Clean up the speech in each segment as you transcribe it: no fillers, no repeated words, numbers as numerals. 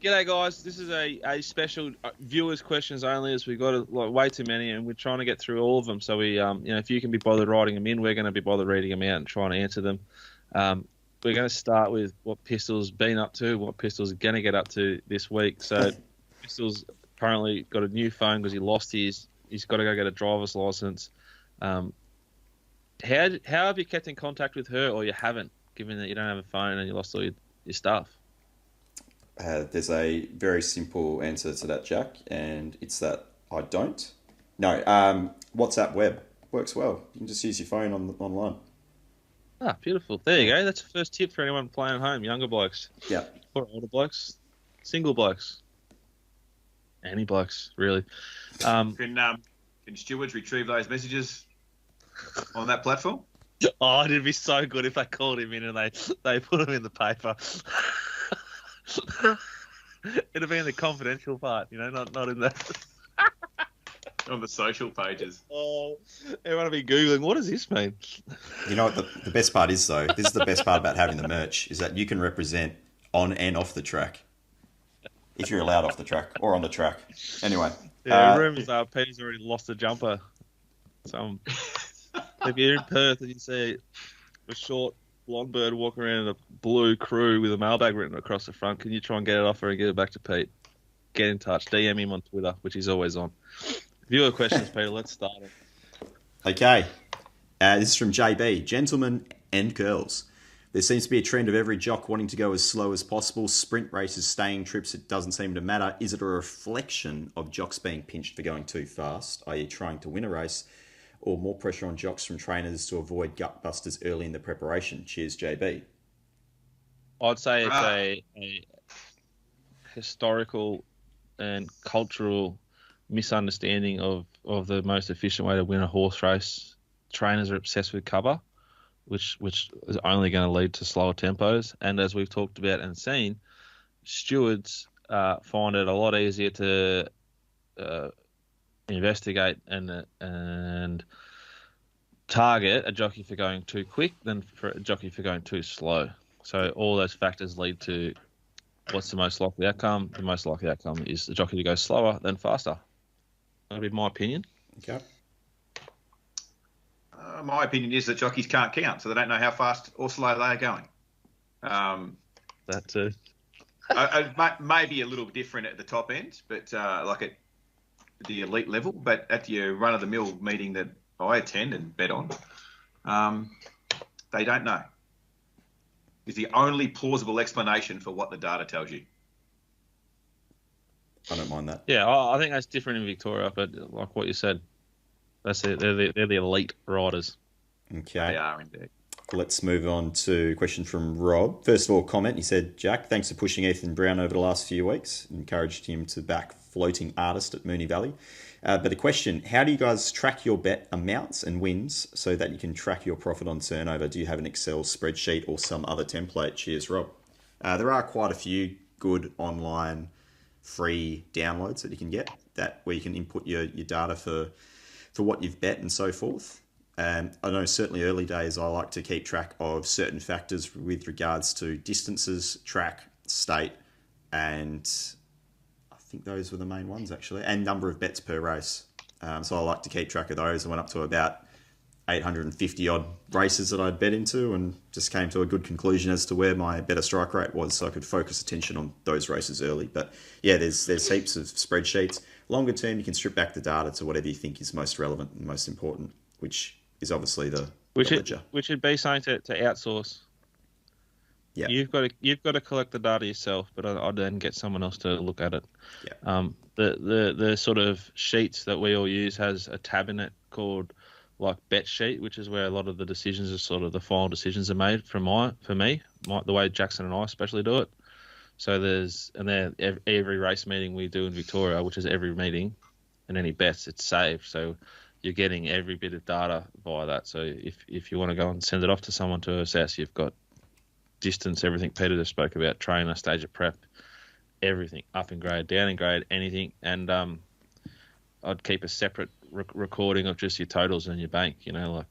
G'day, guys. This is a special viewers' questions only, as we've got way too many, and we're trying to get through all of them. So if you can be bothered writing them in, we're going to be bothered reading them out and trying to answer them. We're going to start with what Pistol's been up to, what Pistol's going to get up to this week. So Pistol's apparently got a new phone because he lost his. He's got to go get a driver's license. How have you kept in contact with her, or you haven't, given that you don't have a phone and you lost all your stuff? There's a very simple answer to that, Jack, and it's that I don't. No, WhatsApp web works well. You can just use your phone online. Ah, beautiful. There you go. That's the first tip for anyone playing at home, younger blokes. Yeah. Or older blokes. Single blokes. Any blokes, really. Can stewards retrieve those messages on that platform? Oh, it'd be so good if they called him in and they put him in the paper. It'd be in the confidential part, not in the... On the social pages. Oh, everyone will be Googling, what does this mean? You know what the best part is, though? This is the best part about having the merch, is that you can represent on and off the track. If you're allowed off the track, or on the track. Anyway. Yeah, rumours are Peter's already lost a jumper. So if you're in Perth and you see a short blonde bird walking around in a blue crew with a mailbag written across the front, can you try and get it off her and get it back to Pete? Get in touch. DM him on Twitter, which he's always on. Viewer questions, Peter. Let's start it. Okay. This is from JB. Gentlemen and girls, there seems to be a trend of every jock wanting to go as slow as possible. Sprint races, staying trips, it doesn't seem to matter. Is it a reflection of jocks being pinched for going too fast, i.e. trying to win a race, or more pressure on jocks from trainers to avoid gut busters early in the preparation? Cheers, JB. I'd say it's a historical and cultural misunderstanding of the most efficient way to win a horse race. Trainers are obsessed with cover, which is only going to lead to slower tempos. And as we've talked about and seen, stewards find it a lot easier to investigate and target a jockey for going too quick than for a jockey for going too slow. So all those factors lead to what's the most likely outcome. The most likely outcome is the jockey to go slower than faster. That'd be my opinion. Okay. My opinion is that jockeys can't count, so they don't know how fast or slow they are going. That too. Maybe a little different at the top end, but like at the elite level. But at your run-of-the-mill meeting that I attend and bet on, they don't know. Is the only plausible explanation for what the data tells you. I don't mind that. Yeah, I think that's different in Victoria, but like what you said, that's it. They're the elite riders. Okay. They are indeed. Let's move on to a question from Rob. First of all, comment. He said, Jack, thanks for pushing Ethan Brown over the last few weeks. Encouraged him to back Floating Artist at Moonee Valley. But a question, how do you guys track your bet amounts and wins so that you can track your profit on turnover? Do you have an Excel spreadsheet or some other template? Cheers, Rob. There are quite a few good online free downloads that you can get where you can input your data for what you've bet and so forth. I know certainly early days I like to keep track of certain factors with regards to distances, track, state, and I think those were the main ones actually, and number of bets per race. So I like to keep track of those. I went up to about 850 odd races that I'd bet into and just came to a good conclusion as to where my better strike rate was, so I could focus attention on those races early. But yeah, there's heaps of spreadsheets. Longer term, you can strip back the data to whatever you think is most relevant and most important, which is obviously the ledger. Which would be something to outsource. Yeah. You've got to collect the data yourself, but I'd then get someone else to look at it. Yeah. The sort of sheets that we all use has a tab in it called like bet sheet, which is where a lot of the decisions are sort of the final decisions are made for me, the way Jackson and I especially do it. So every race meeting we do in Victoria, which is every meeting and any bets, it's saved. So you're getting every bit of data via that. So if you want to go and send it off to someone to assess, you've got distance, everything Peter just spoke about, trainer, stage of prep, everything, up in grade, down in grade, anything. And I'd keep a separate recording of just your totals and your bank. Like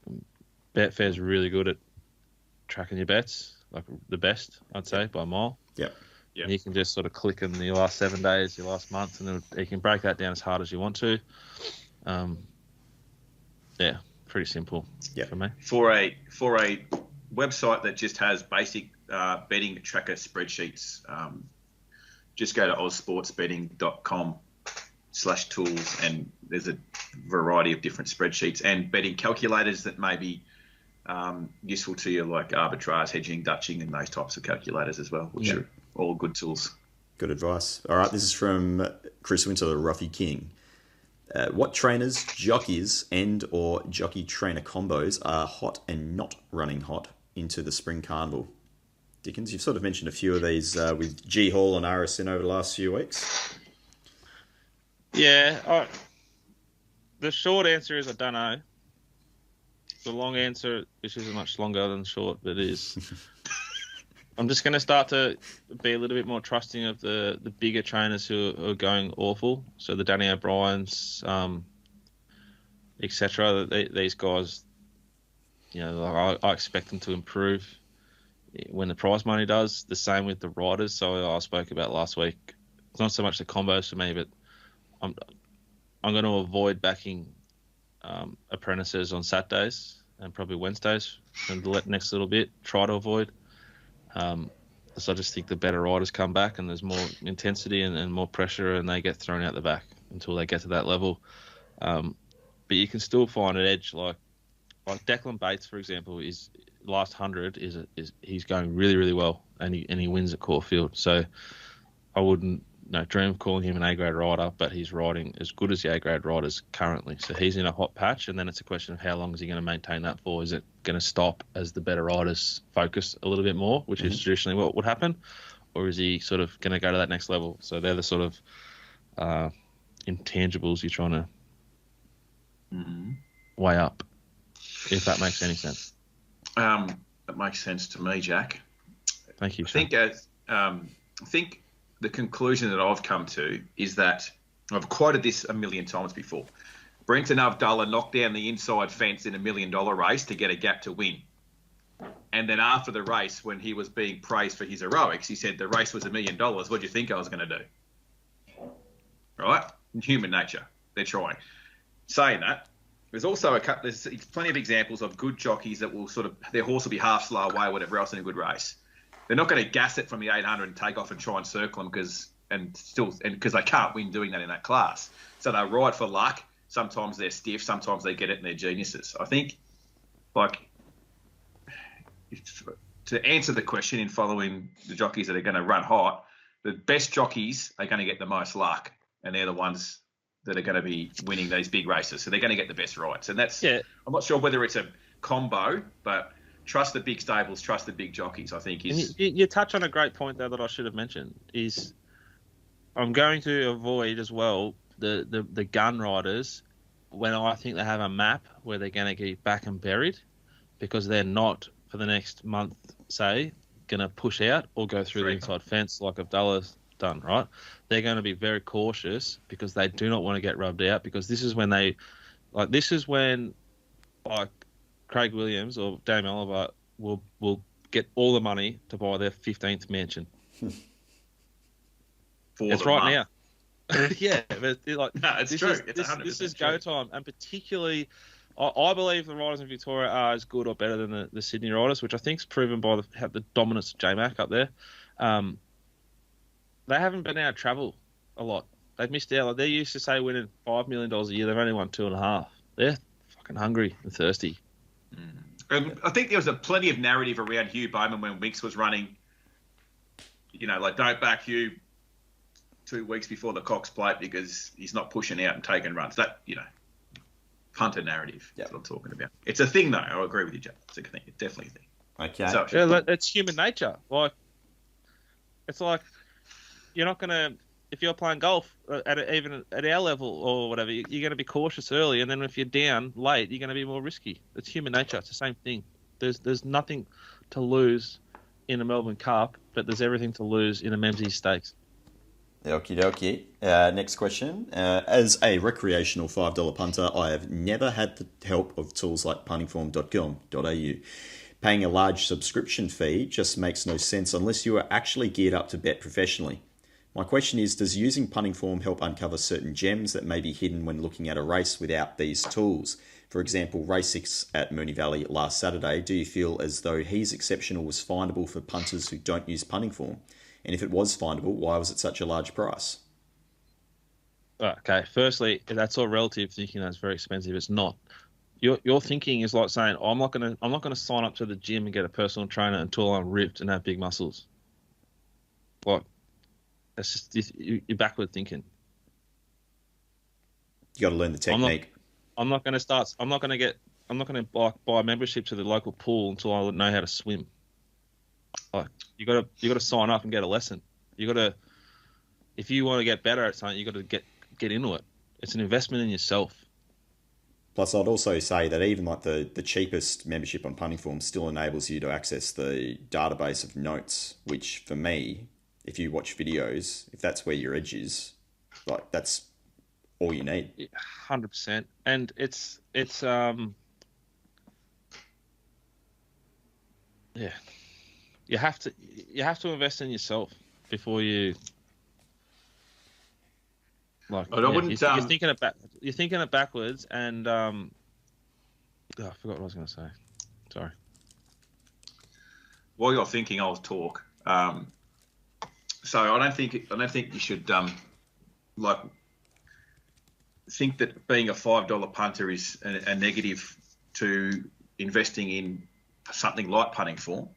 Betfair's really good at tracking your bets, like the best, I'd say, by a mile. Yep. Yeah. And you can just sort of click in your last 7 days, your last month, and then you can break that down as hard as you want to. Yeah, pretty simple for me. For a website that just has basic betting tracker spreadsheets, just go to ozsportsbetting.com/tools, and there's a variety of different spreadsheets and betting calculators that may be useful to you, like arbitrage, hedging, dutching, and those types of calculators as well, which are all good tools. Good advice. All right, this is from Chris Winter, the Ruffy King. What trainers, jockeys, and or jockey trainer combos are hot and not running hot into the Spring Carnival? Dickens, you've sort of mentioned a few of these with G Hall and RSN over the last few weeks. Yeah, the short answer is I don't know. The long answer, which isn't much longer than short, but it is. I'm just going to start to be a little bit more trusting of the bigger trainers who are going awful. So the Danny O'Briens, etc. These guys, I expect them to improve when the prize money does. The same with the riders. So I spoke about last week. It's not so much the combos for me, but I'm going to avoid backing apprentices on Saturdays and probably Wednesdays and the next little bit. Try to avoid. So I just think the better riders come back and there's more intensity and more pressure, and they get thrown out the back until they get to that level. But you can still find an edge, like Declan Bates, for example, is last 100 is he's going really, really well, and he wins at Caulfield. So I wouldn't dream of calling him an A-grade rider, but he's riding as good as the A-grade riders currently. So he's in a hot patch, and then it's a question of how long is he going to maintain that for? Is it going to stop as the better riders focus a little bit more, which is traditionally what would happen, or is he sort of going to go to that next level? So they're the sort of intangibles you're trying to weigh up, if that makes any sense. That makes sense to me, Jack. Thank you. I think the conclusion that I've come to is that I've quoted this a million times before. Brenton Avdulla knocked down the inside fence in $1 million race to get a gap to win. And then after the race, when he was being praised for his heroics, he said, the race was $1 million. What do you think I was going to do? Right? In human nature, they're trying. Saying that, there's also there's plenty of examples of good jockeys that will their horse will be half slow away, whatever else in a good race. They're not going to gas it from the 800 and take off and try and circle them because they can't win doing that in that class. So they ride for luck. Sometimes they're stiff. Sometimes they get it and they're geniuses. I think, to answer the question in following the jockeys that are going to run hot, the best jockeys are going to get the most luck, and they're the ones that are going to be winning these big races. So they're going to get the best rides. And that's, I'm not sure whether it's a combo, but trust the big stables, trust the big jockeys, I think is... You touch on a great point there that I should have mentioned, is I'm going to avoid as well the gun riders when I think they have a map where they're going to get back and buried, because they're not, for the next month, say, going to push out or go through the inside fence like Abdullah's done, right? They're going to be very cautious because they do not want to get rubbed out, because this is when Craig Williams or Dame Oliver will get all the money to buy their 15th mansion. It's right now. Yeah, but it's true. This is go time, and particularly, I believe the riders in Victoria are as good or better than the Sydney riders, which I think is proven by the dominance of J-Mac up there. They haven't been able to travel a lot. They've missed out. They used to say winning $5 million a year. They've only won 2.5. They're fucking hungry and thirsty. I think there was plenty of narrative around Hugh Bowman when Winks was running. Don't back Hugh 2 weeks before the Cox Plate because he's not pushing out and taking runs. That, punter narrative. That's what I'm talking about. It's a thing, though. I agree with you, Jack. It's a thing. It's definitely a thing. Okay. So, it's human nature. It's like you're not going to, if you're playing golf even at our level or whatever, you're going to be cautious early, and then if you're down late, you're going to be more risky. It's human nature. It's the same thing. There's nothing to lose in a Melbourne Cup, but there's everything to lose in a Menzies Stakes. Okie dokie. Next question. As a recreational $5 punter, I have never had the help of tools like puntingform.com.au. Paying a large subscription fee just makes no sense unless you are actually geared up to bet professionally. My question is, does using Punting Form help uncover certain gems that may be hidden when looking at a race without these tools? For example, race 6 at Moonee Valley last Saturday, do you feel as though He's Exceptional was findable for punters who don't use Punting Form? And if it was findable, why was it such a large price? Okay, firstly, that's all relative thinking. That's very expensive. It's not. Your thinking is like saying, I'm not gonna sign up to the gym and get a personal trainer until I'm ripped and have big muscles. Like, that's just you're backward thinking. You got to learn the technique. I'm not going to buy a membership to the local pool until I know how to swim. Like, you got to sign up and get a lesson. You got to, if you want to get better at something, you got to get into it. It's an investment in yourself. Plus, I'd also say that even like the cheapest membership on Punting Form still enables you to access the database of notes, which for me, if you watch videos, if that's where your edge is, like that's all you need. 100%. And it's yeah, you have to invest in yourself before you like. I wouldn't. You're thinking it backwards, and I forgot what I was going to say. Sorry. While you're thinking, I'll talk. So I don't think you should like think that being a $5 punter is a negative to investing in something like Punting Form,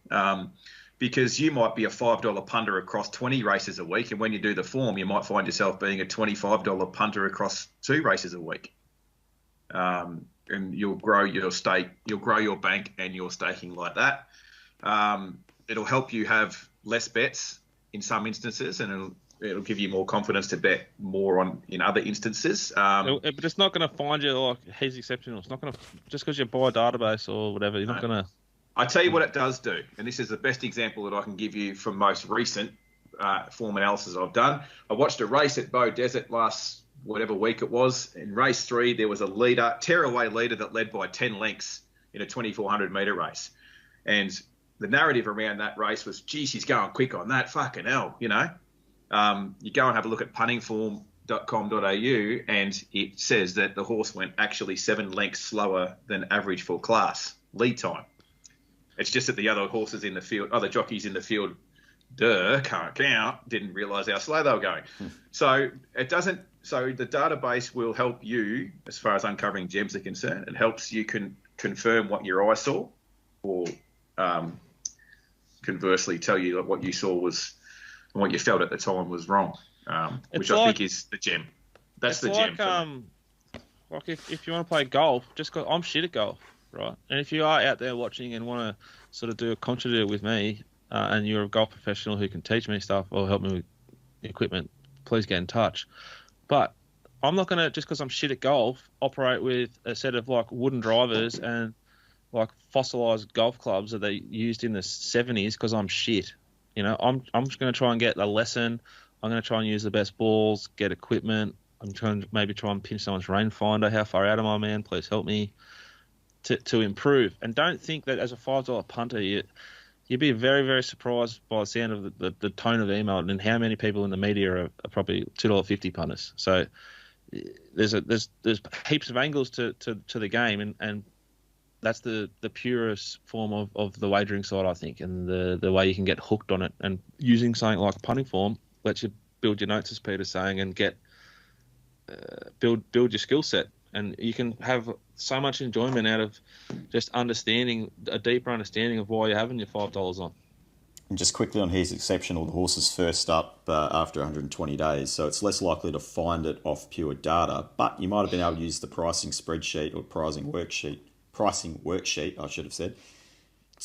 because you might be a $5 punter across 20 races a week, and when you do the form, you might find yourself being a $25 punter across 2 races a week, and you'll grow your stake, you'll grow your bank and your staking like that. It'll help you have less bets in some instances, and it'll give you more confidence to bet more on in other instances. But it's not going to find you like He's Exceptional. It's not going to, just because you buy a database or whatever, you're not going to. I tell you what it does do, and this is the best example that I can give you from most recent form analysis I've done. I watched a race at Bow Desert last whatever week it was. In race 3, there was a leader, tearaway leader that led by 10 lengths in a 2,400 metre race. And the narrative around that race was, geez, he's going quick on that, fucking hell, you know. You go and have a look at puntingform.com.au and it says that the horse went actually 7 lengths slower than average for class lead time. It's just that the other horses in the field, other jockeys in the field, can't count, didn't realise how slow they were going. So it doesn't. So the database will help you as far as uncovering gems are concerned. It helps you confirm what your eye saw, or conversely tell you that what you saw was, and what you felt at the time was wrong, which I think is the gem. That's the gem. Like if you want to play golf, just cause I'm shit at golf, right? And if you are out there watching and want to sort of do a contributor with me, and you're a golf professional who can teach me stuff or help me with equipment, please get in touch. But I'm not going to, just because I'm shit at golf, operate with a set of like wooden drivers and like fossilized golf clubs that they used in the 70s because I'm shit. You know, I'm just going to try and get a lesson. I'm going to try and use the best balls, get equipment. I'm trying to maybe try and pinch someone's rangefinder. How far out am I, man? Please help me to improve. And don't think that as a $5 punter, you'd be very, very surprised by the sound of the tone of email and how many people in the media are probably $2.50 punters. So there's heaps of angles to the game, and that's the purest form of the wagering side, I think, and the way you can get hooked on it. And using something like Punting Form lets you build your notes, as Peter's saying, and get build your skill set. And you can have so much enjoyment out of just understanding, a deeper understanding of why you're having your $5 on. And just quickly on He's Exceptional, the horse is first up after 120 days, so it's less likely to find it off pure data, but you might have been able to use the pricing spreadsheet or pricing worksheet, I should have said,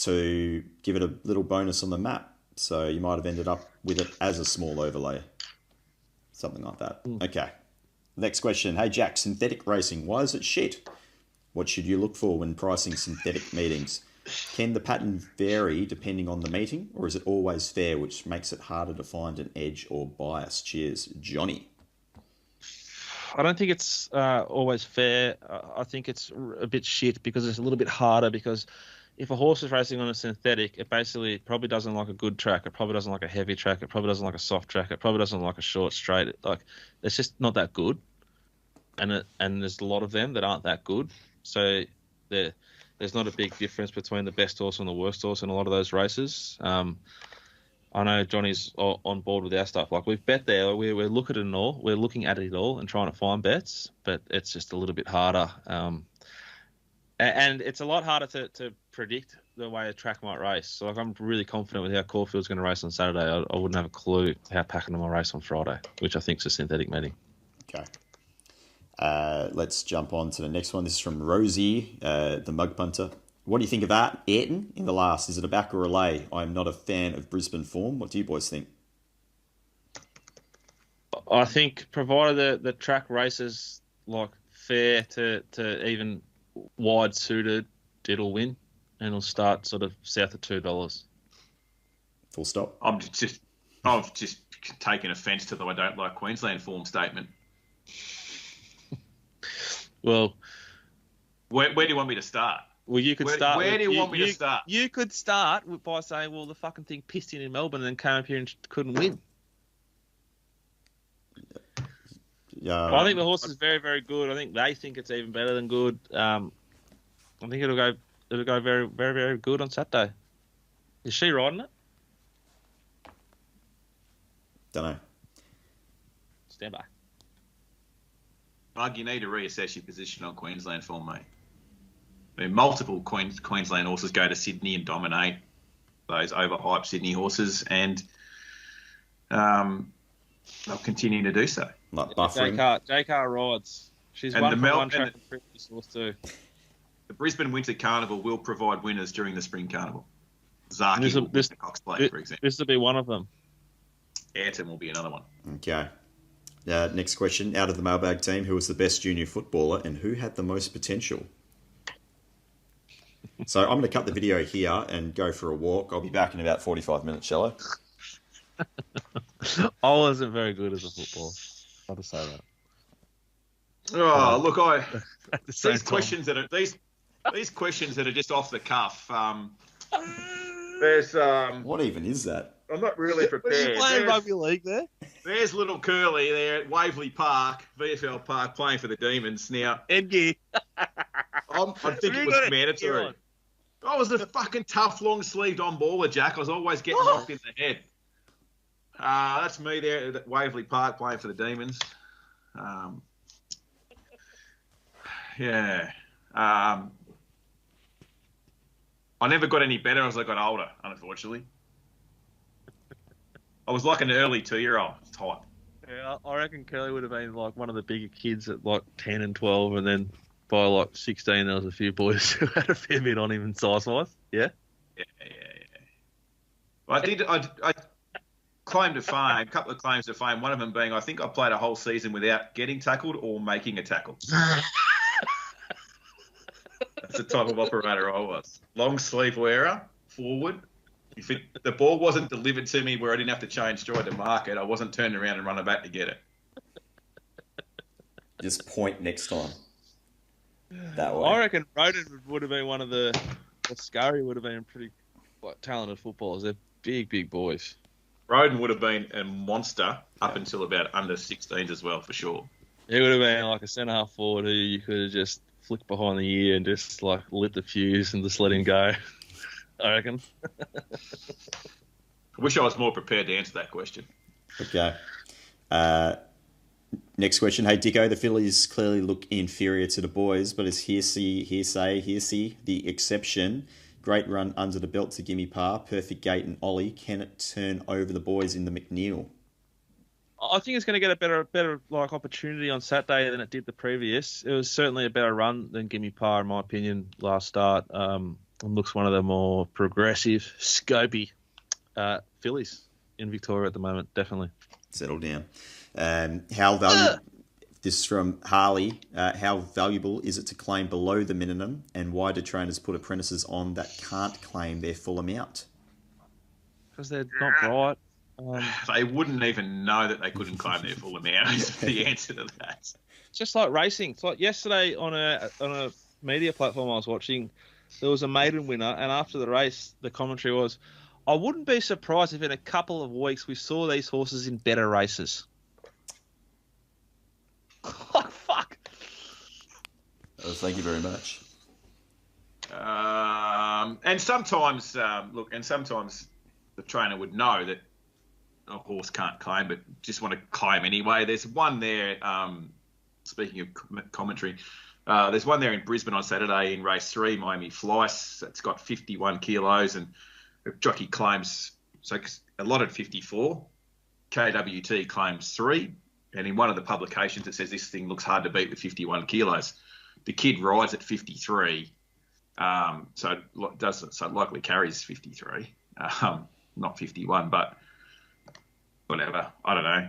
to give it a little bonus on the map. So you might have ended up with it as a small overlay, something like that. Okay. Next question. Hey, Jack, synthetic racing, why is it shit? What should you look for when pricing synthetic meetings? Can the pattern vary depending on the meeting, or is it always fair, which makes it harder to find an edge or bias? Cheers, Johnny. I don't think it's always fair. I think it's a bit shit because it's a little bit harder because if a horse is racing on a synthetic, it basically probably doesn't like a good track. It probably doesn't like a heavy track. It probably doesn't like a soft track. It probably doesn't like a short straight. It's just not that good. And there's a lot of them that aren't that good. So there's not a big difference between the best horse and the worst horse in a lot of those races. I know Johnny's on board with our stuff. Like, we've bet there. We're looking at it all. We're looking at it all and trying to find bets, but it's just a little bit harder. And it's a lot harder to predict the way a track might race. So, like, I'm really confident with how Caulfield's going to race on Saturday. I wouldn't have a clue how Pakenham will race on Friday, which I think is a synthetic meeting. Okay. Let's jump on to the next one. This is from Rosie, the mug punter. What do you think of that, Ayrton, in the last? Is it a back or a lay? I'm not a fan of Brisbane form. What do you boys think? I think provided the track races like fair to even wide suited, it'll win, and it'll start sort of south of $2. Full stop. I've just taken offence to the I don't like Queensland form statement. Well, where do you want me to start? Well, you could start. Where do you want me to start? You could start by saying, well, the fucking thing pissed in Melbourne and then came up here and couldn't win. Yeah. I think the horse is very, very good. I think they think it's even better than good. I think it'll go very, very, very good on Saturday. Is she riding it? Don't know. Stand by. Mug, you need to reassess your position on Queensland form, mate. I mean, multiple Queensland horses go to Sydney and dominate those overhyped Sydney horses, and they'll continue to do so. Like buffering. JK rides. She's And won the for Mel- one track and and previous horse too. The Brisbane Winter Carnival will provide winners during the Spring Carnival. Zaki will win the Cox Plate, for example. This will be one of them. Ayrton will be another one. Okay. Next question. Out of the Mailbag team, who was the best junior footballer and who had the most potential? So I'm going to cut the video here and go for a walk. I'll be back in about 45 minutes, shall I? I wasn't very good as a footballer. I'll just say that. Oh, look, At the same these time. questions that are these questions that are just off the cuff. There's What even is that? I'm not really prepared. Playing rugby league there? There's little Curly there at Waverley Park, VFL Park, playing for the Demons. Now, Edgy. I think it was mandatory. I was a fucking tough, long-sleeved on-baller, Jack. I was always getting knocked in the head. That's me there at Waverley Park playing for the Demons. Yeah. I never got any better as I got older, unfortunately. I was like an early 2-year-old type. Yeah, I reckon Curly would have been like one of the bigger kids at like 10 and 12, and then by like 16 there was a few boys who had a fair bit on him in size-wise. Yeah? Yeah. I claimed to fame, a couple of claims to fame, one of them being I think I played a whole season without getting tackled or making a tackle. That's the type of operator I was. Long sleeve wearer, forward. If the ball wasn't delivered to me where I didn't have to change stride to mark it, I wasn't turning around and running back to get it. Just point next time. That way. I reckon Roden would have been one of the... Or Scurry would have been pretty talented footballers. They're big, big boys. Roden would have been a monster up until about under 16s as well, for sure. He would have been like a centre-half forward who you could have just flicked behind the ear and just like lit the fuse and just let him go. I reckon. I wish I was more prepared to answer that question. Okay. Next question. Hey, Dicko, the Phillies clearly look inferior to the boys, but is hearsay, the exception. Great run under the belt to Gimme Par, perfect gate and ollie. Can it turn over the boys in the McNeil? I think it's going to get a better like opportunity on Saturday than it did the previous. It was certainly a better run than Gimme Par, in my opinion, last start. Looks one of the more progressive, scopy fillies in Victoria at the moment, definitely. Settle down. How valuable? This is from Harley. How valuable is it to claim below the minimum, and why do trainers put apprentices on that can't claim their full amount? Because they're not right. They wouldn't even know that they couldn't claim their full amount. Is the answer to that. Just like racing. It's like yesterday on a media platform I was watching, there was a maiden winner, and after the race, the commentary was, I wouldn't be surprised if in a couple of weeks we saw these horses in better races. Like, fuck. Thank you very much. And sometimes, sometimes the trainer would know that a horse can't claim, but just want to claim anyway. There's one there, speaking of commentary, there's one there in Brisbane on Saturday in race 3, Miami Flice. It's got 51 kilos, and the jockey claims, so allotted 54. KWT claims 3. And in one of the publications, it says this thing looks hard to beat with 51 kilos. The kid rides at 53. So it likely carries 53, not 51, but whatever. I don't know.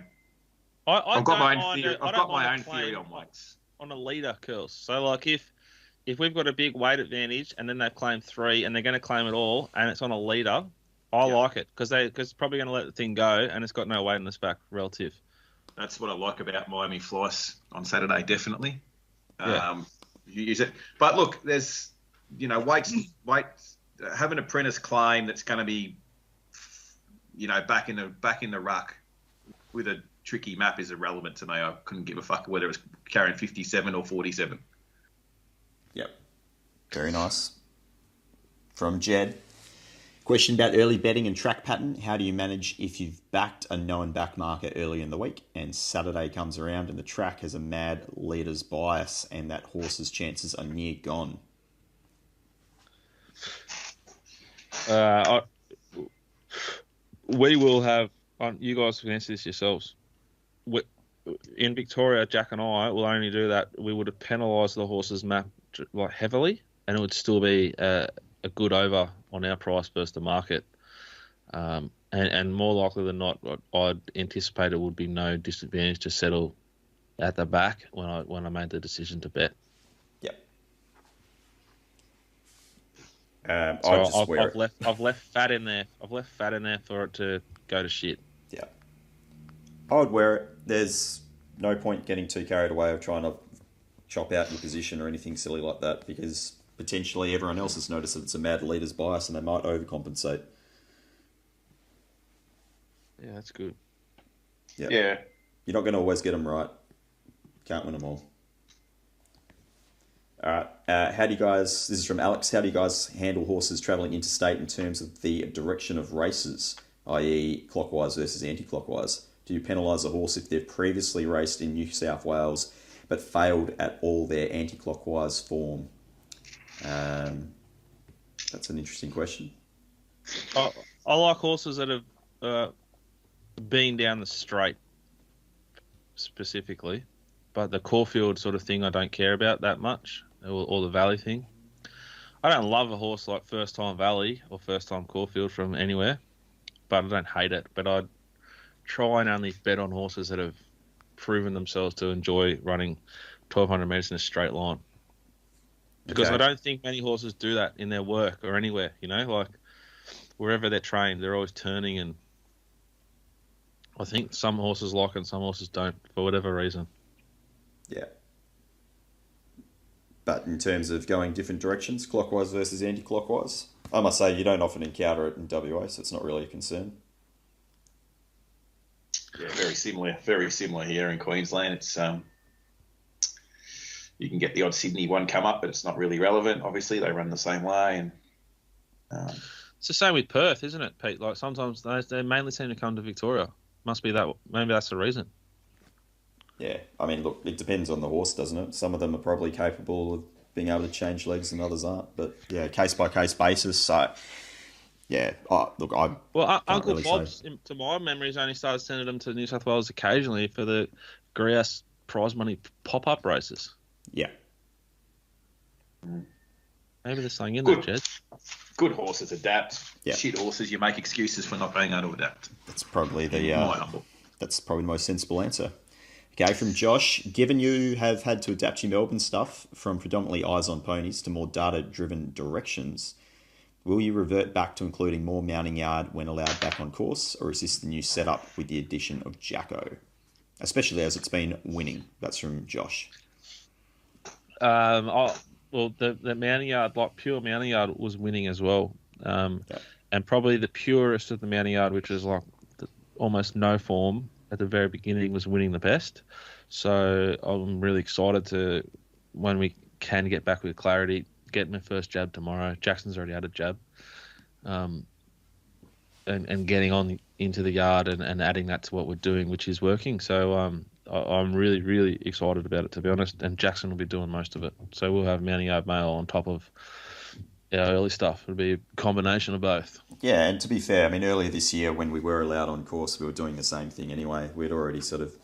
I've got my own theory. I've got my own theory on weights. On a leader, Curls. So, like, if we've got a big weight advantage and then they've claimed 3 and they're going to claim it all and it's on a leader, I like it because it's probably going to let the thing go and it's got no weight in its back relative. That's what I like about Miami Flice on Saturday, definitely. Yeah. You use it. But look, there's, weights, have an apprentice claim that's going to be, back in the ruck with a tricky map is irrelevant to me. I couldn't give a fuck whether it's carrying 57 or 47. Yep. Very nice. From Jed. Question about early betting and track pattern. How do you manage if you've backed a known back marker early in the week and Saturday comes around and the track has a mad leader's bias and that horse's chances are near gone? We will have, you guys can answer this yourselves. In Victoria, Jack and I will only do that. We would have penalised the horse's map like heavily, and it would still be a good over on our price versus the market. And more likely than not, I'd anticipate it would be no disadvantage to settle at the back when I made the decision to bet. Yep. I've left fat in there. I've left fat in there for it to go to shit. Yeah. I would wear it. There's no point getting too carried away of trying to chop out your position or anything silly like that because potentially everyone else has noticed that it's a mad leader's bias and they might overcompensate. Yeah, that's good. Yep. Yeah. You're not going to always get them right. Can't win them all. All right. How do you guys, this is from Alex, how do you guys handle horses travelling interstate in terms of the direction of races, i.e. clockwise versus anti-clockwise? Do you penalise a horse if they've previously raced in New South Wales but failed at all their anti-clockwise form? That's an interesting question. I like horses that have been down the straight specifically, but the Caulfield sort of thing I don't care about that much, or the Valley thing. I don't love a horse like First Time Valley or First Time Caulfield from anywhere, but I don't hate it. But I'd try and only bet on horses that have proven themselves to enjoy running 1,200 metres in a straight line. Because I don't think many horses do that in their work or anywhere, like wherever they're trained, they're always turning, and I think some horses like it and some horses don't for whatever reason. Yeah. But in terms of going different directions, clockwise versus anti-clockwise, I must say you don't often encounter it in WA, so it's not really a concern. Yeah, very similar here in Queensland. It's you can get the odd Sydney one come up, but it's not really relevant. Obviously, they run the same way, and it's the same with Perth, isn't it, Pete? Like sometimes they mainly seem to come to Victoria. Must be that. Maybe that's the reason. Yeah, I mean, look, it depends on the horse, doesn't it? Some of them are probably capable of being able to change legs, and others aren't. But yeah, case by case basis. So yeah, look, Uncle really Bob's, to my memories, only started sending them to New South Wales occasionally for the grouse prize money pop-up races. Yeah. Maybe there's something in there, Jed. Good horses adapt. Yeah. Shit horses, you make excuses for not being able to adapt. That's probably that's probably the most sensible answer. Okay, from Josh, given you have had to adapt your Melbourne stuff from predominantly eyes on ponies to more data-driven directions, will you revert back to including more mounting yard when allowed back on course, or is this the new setup with the addition of Jacko? Especially as it's been winning. That's from Josh. well, the mounting yard, like pure mounting yard, was winning as well. And probably the purest of the mounting yard, which was like almost no form at the very beginning, was winning the best. So I'm really excited to, when we can get back with clarity, get my first jab tomorrow. Jackson's already had a jab. And getting on into the yard and adding that to what we're doing, which is working. So I'm really, really excited about it, to be honest. And Jackson will be doing most of it. So we'll have mounting yard mail on top of our early stuff. It'll be a combination of both. Yeah, and to be fair, I mean, earlier this year when we were allowed on course, we were doing the same thing anyway. We'd already sort of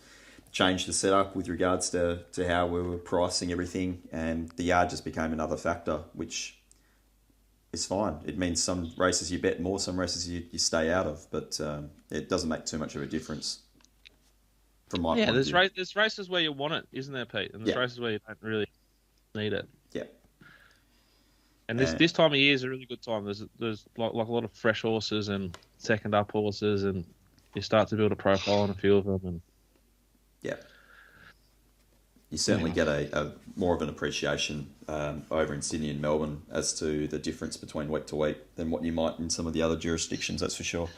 changed the setup with regards to how we were pricing everything, and the yard just became another factor, which is fine. It means some races you bet more, some races you stay out of, but it doesn't make too much of a difference from my point of view. There's races where you want it, isn't there, Pete? And there's races where you don't really need it. Yeah. And this time of year is a really good time. There's like a lot of fresh horses and second up horses, and you start to build a profile on a few of them. And yeah, you certainly get a more of an appreciation over in Sydney and Melbourne as to the difference between week to week than what you might in some of the other jurisdictions. That's for sure.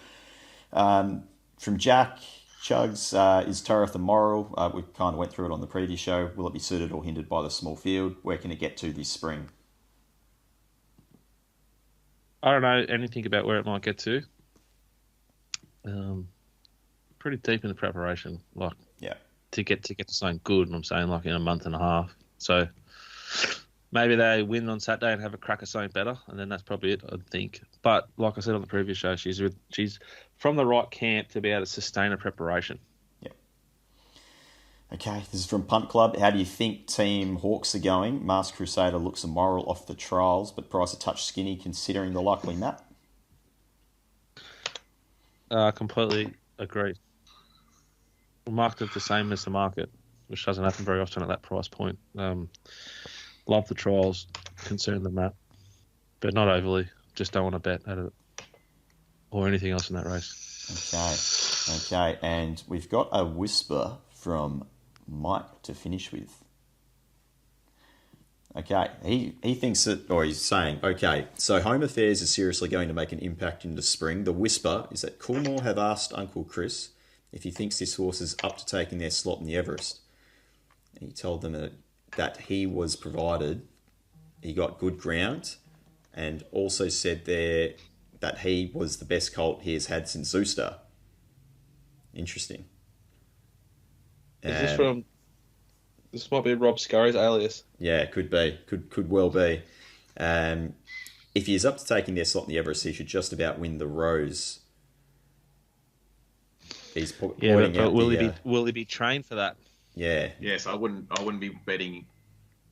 From Jack Chugs, is tariff the moral? We kind of went through it on the previous show. Will it be suited or hindered by the small field? Where can it get to this spring? I don't know anything about where it might get to. Pretty deep in the preparation, to get to something good, and I'm saying like in a month and a half. So maybe they win on Saturday and have a crack at something better, and then that's probably it, I think. But like I said on the previous show, she's from the right camp to be able to sustain a preparation. Okay, this is from Punt Club. How do you think Team Hawks are going? Masked Crusader looks immoral off the trials, but price a touch skinny considering the likely map. Completely agree. We marked it the same as the market, which doesn't happen very often at that price point. Love the trials, concern the map, but not overly. Just don't want to bet at it or anything else in that race. Okay. And we've got a whisper from Mike to finish with. Okay, he thinks that, or he's saying, okay, so home affairs is seriously going to make an impact in the spring. The whisper is that Coolmore have asked Uncle Chris if he thinks this horse is up to taking their slot in the Everest. And he told them that he was provided, he got good ground, and also said there that he was the best colt he has had since Zooster. Interesting. Is this from... This might be Rob Scurry's alias. Yeah, could be. Could well be. If he's up to taking their slot in the Everest, he should just about win the Rose. He's pointing out will he be trained for that? Yeah. Yes, I wouldn't be betting.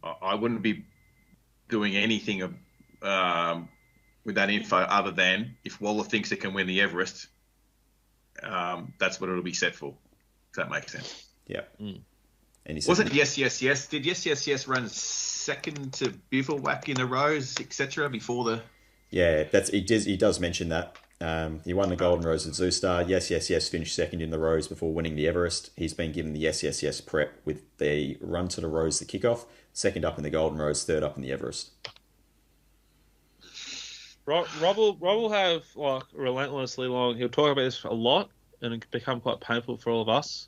I wouldn't be doing anything with that info other than if Waller thinks it can win the Everest. That's what it'll be set for. If that makes sense. Yeah. And he said, wasn't yes? Did yes run second to Bivouac in the Rose, etc. before the? Yeah, he does mention that. He won the Golden Rose at Zoostar. Yes finished second in the Rose before winning the Everest. He's been given the yes prep with the run to the Rose, the kickoff, second up in the Golden Rose, third up in the Everest. Rob will have like relentlessly long. He'll talk about this a lot, and it can become quite painful for all of us.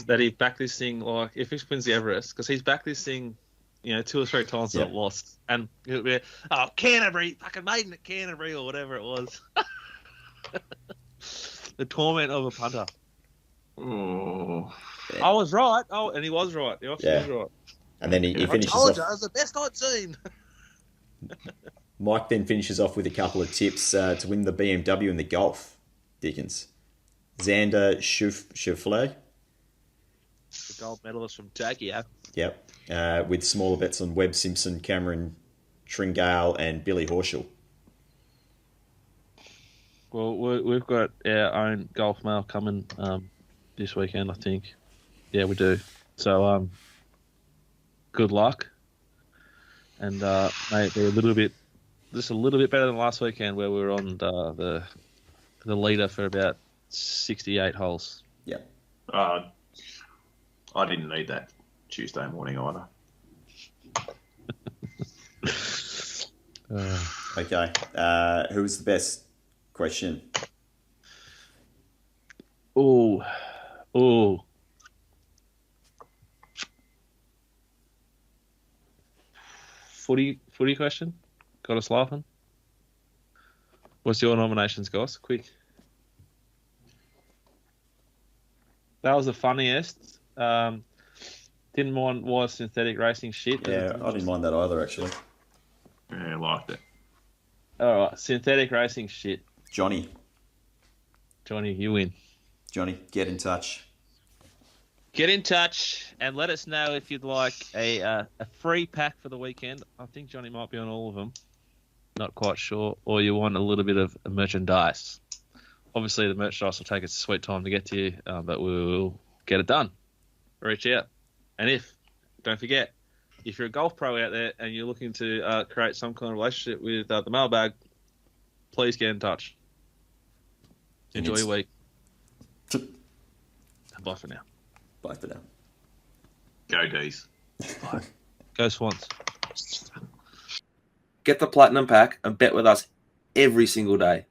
That he backed this thing, like, if he wins the Everest, because he's backed this thing, 2 or 3 times and lost. And he'll be, Canterbury, fucking maiden at Canterbury, or whatever it was. The torment of a punter. Oh. I was right. Oh, and he was right. The officer was right. And then he finishes off. I told you, it was the best I'd seen. Mike then finishes off with a couple of tips to win the BMW and the Golf, Dickens. Xander Schauffele. The gold medalist from Tokyo. Yep. With smaller bets on Webb Simpson, Cameron Tringale, and Billy Horschel. Well, we've got our own golf mail coming this weekend, I think. Yeah, we do. So, good luck. And may it be just a little bit better than last weekend, where we were on the leader for about 68 holes. Yep. I didn't need that Tuesday morning either. Okay. Who was the best question? Oh. Footy question? Got us laughing? What's your nominations, guys? Quick. That was the funniest. Didn't mind why synthetic racing shit. Yeah, I didn't mind that either, actually. Yeah, I liked it. All right, synthetic racing shit. Johnny, You win. Johnny, get in touch. Get in touch and let us know if you'd like a free pack for the weekend. I think Johnny might be on all of them. Not quite sure. Or you want a little bit of merchandise. Obviously, the merchandise will take its sweet time to get to you, but we will get it done. Reach out. And don't forget, if you're a golf pro out there and you're looking to create some kind of relationship with the Mailbag, please get in touch. Enjoy your week. Bye for now. Bye for now. Go D's. Bye. Go Swans. Get the Platinum Pack and bet with us every single day.